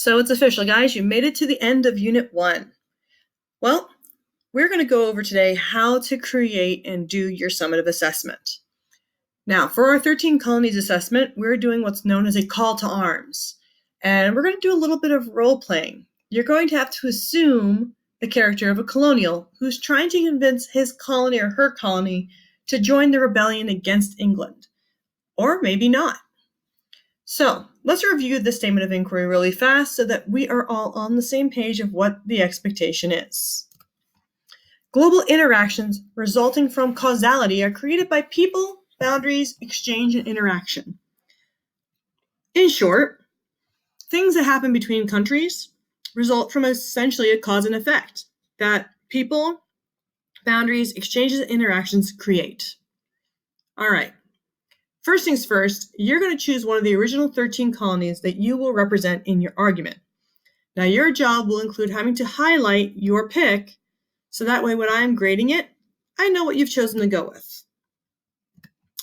So it's official, guys. You made it to the end of Unit 1. Well, we're going to go over today how to create and do your summative assessment. Now, for our 13 colonies assessment, we're doing what's known as a call to arms. And we're going to do a little bit of role playing. You're going to have to assume the character of a colonial who's trying to convince his colony or her colony to join the rebellion against England. Or maybe not. So let's review the statement of inquiry really fast so that we are all on the same page of what the expectation is. Global interactions resulting from causality are created by people, boundaries, exchange, and interaction. In short, things that happen between countries result from essentially a cause and effect that people, boundaries, exchanges, and interactions create. All right. First things first, you're going to choose one of the original 13 colonies that you will represent in your argument. Now, your job will include having to highlight your pick, so that way when I'm grading it, I know what you've chosen to go with.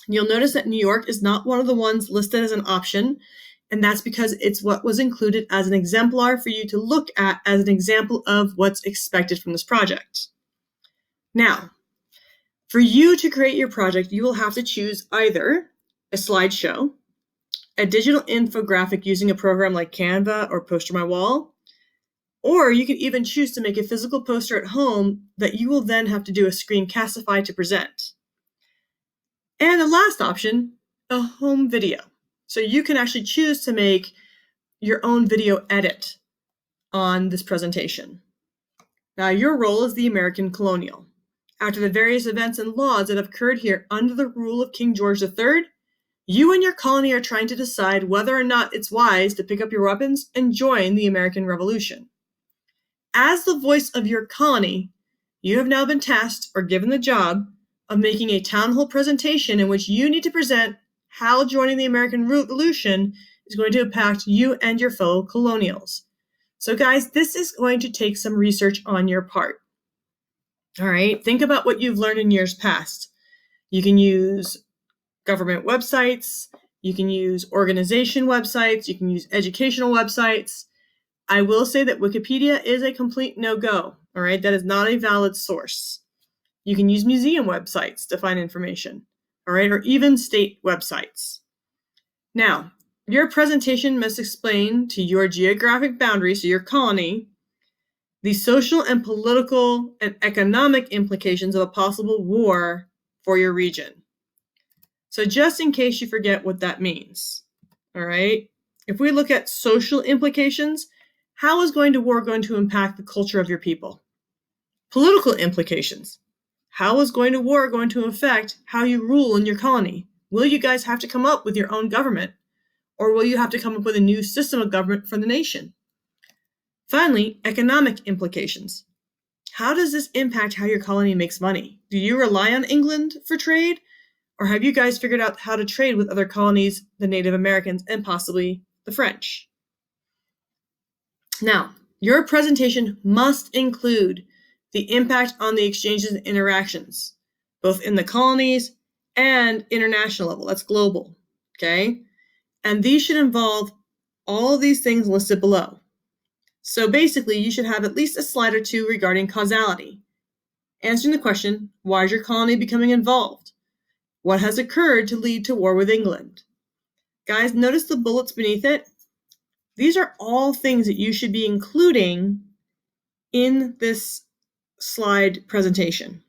You'll notice that New York is not one of the ones listed as an option, and that's because it's what was included as an exemplar for you to look at as an example of what's expected from this project. Now, for you to create your project, you will have to choose either a slideshow, a digital infographic using a program like Canva or Poster My Wall, or you could even choose to make a physical poster at home that you will then have to do a screencastify to present. And the last option, a home video. So you can actually choose to make your own video edit on this presentation. Now, your role is the American colonial. After the various events and laws that have occurred here under the rule of King George III, you and your colony are trying to decide whether or not it's wise to pick up your weapons and join the American Revolution. As the voice of your colony, you have now been tasked or given the job of making a town hall presentation in which you need to present how joining the American Revolution is going to impact you and your fellow colonials. So guys, this is going to take some research on your part. All right, think about what you've learned in years past. You can use government websites, you can use organization websites, you can use educational websites. I will say that Wikipedia is a complete no-go, all right? That is not a valid source. You can use museum websites to find information, all right? Or even state websites. Now, your presentation must explain to your geographic boundaries, so your colony, the social and political and economic implications of a possible war for your region. So just in case you forget what that means, all right? If we look at social implications, how is going to war going to impact the culture of your people? Political implications. How is going to war going to affect how you rule in your colony? Will you guys have to come up with your own government? Or will you have to come up with a new system of government for the nation? Finally, economic implications. How does this impact how your colony makes money? Do you rely on England for trade? Or have you guys figured out how to trade with other colonies, the Native Americans, and possibly the French? Now, your presentation must include the impact on the exchanges and interactions, both in the colonies and international level. That's global, okay? And these should involve all of these things listed below. So basically, you should have at least a slide or two regarding causality. Answering the question, why is your colony becoming involved? What has occurred to lead to war with England? Guys, notice the bullets beneath it. These are all things that you should be including in this slide presentation.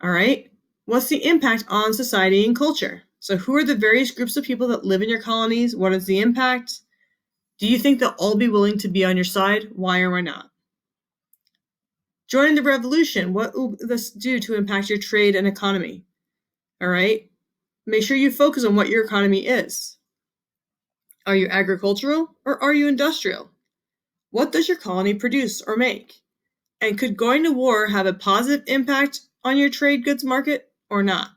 All right, what's the impact on society and culture? So who are the various groups of people that live in your colonies? What is the impact? Do you think they'll all be willing to be on your side? Why or why not? Joining the revolution, what will this do to impact your trade and economy? All right, make sure you focus on what your economy is. Are you agricultural or are you industrial? What does your colony produce or make? And could going to war have a positive impact on your trade goods market or not?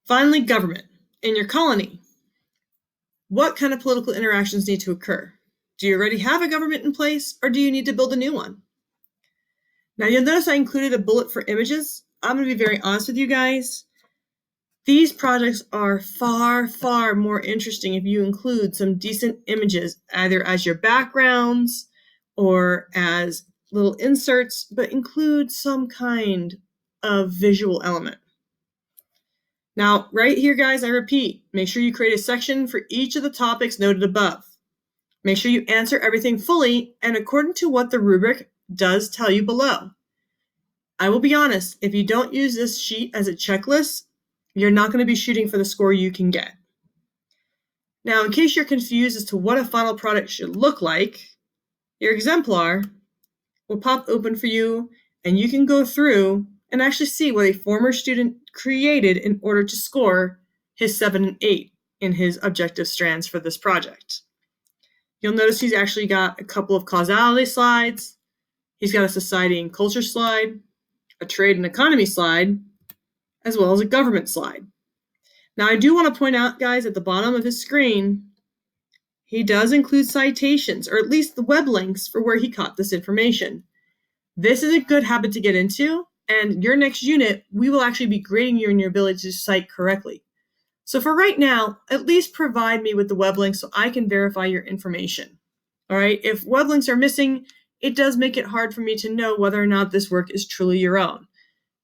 Finally, government. In your colony, what kind of political interactions need to occur? Do you already have a government in place or do you need to build a new one? Now you'll notice I included a bullet for images. I'm going to be very honest with you guys. These projects are far, far more interesting if you include some decent images, either as your backgrounds or as little inserts, but include some kind of visual element. Now, right here, guys, I repeat, make sure you create a section for each of the topics noted above. Make sure you answer everything fully and according to what the rubric does tell you below. I will be honest, if you don't use this sheet as a checklist, you're not going to be shooting for the score you can get. Now, in case you're confused as to what a final product should look like, your exemplar will pop open for you and you can go through and actually see what a former student created in order to score his 7 and 8 in his objective strands for this project. You'll notice he's actually got a couple of causality slides. He's got a society and culture slide, a trade and economy slide, as well as a government slide. Now, I do want to point out, guys, at the bottom of his screen, he does include citations, or at least the web links for where he caught this information. This is a good habit to get into, and your next unit, we will actually be grading you in your ability to cite correctly. So for right now, at least provide me with the web links so I can verify your information. All right, if web links are missing, it does make it hard for me to know whether or not this work is truly your own.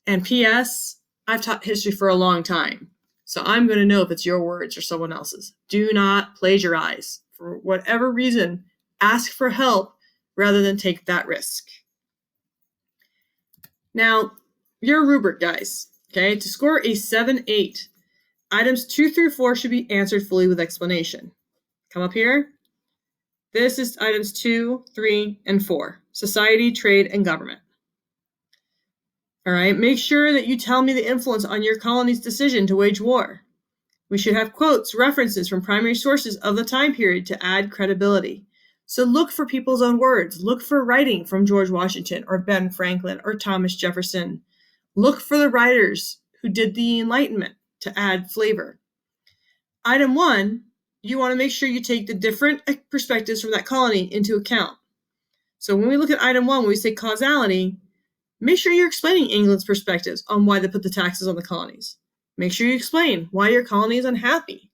And P.S., I've taught history for a long time, so I'm going to know if it's your words or someone else's. Do not plagiarize. For whatever reason, ask for help rather than take that risk. Now, your rubric, guys, okay, to score a 7-8, items 2 through 4 should be answered fully with explanation. Come up here. This is items 2, 3, and 4, society, trade, and government. All right, make sure that you tell me the influence on your colony's decision to wage war. We should have quotes, references from primary sources of the time period to add credibility. So look for people's own words. Look for writing from George Washington or Ben Franklin or Thomas Jefferson. Look for the writers who did the Enlightenment to add flavor. Item 1, you want to make sure you take the different perspectives from that colony into account. So when we look at item 1, when we say causality, make sure you're explaining England's perspectives on why they put the taxes on the colonies. Make sure you explain why your colony is unhappy.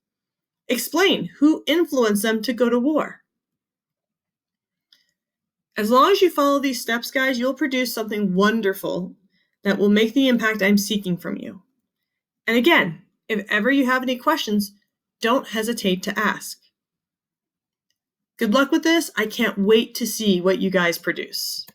Explain who influenced them to go to war. As long as you follow these steps, guys, you'll produce something wonderful that will make the impact I'm seeking from you. And again, if ever you have any questions, don't hesitate to ask. Good luck with this. I can't wait to see what you guys produce.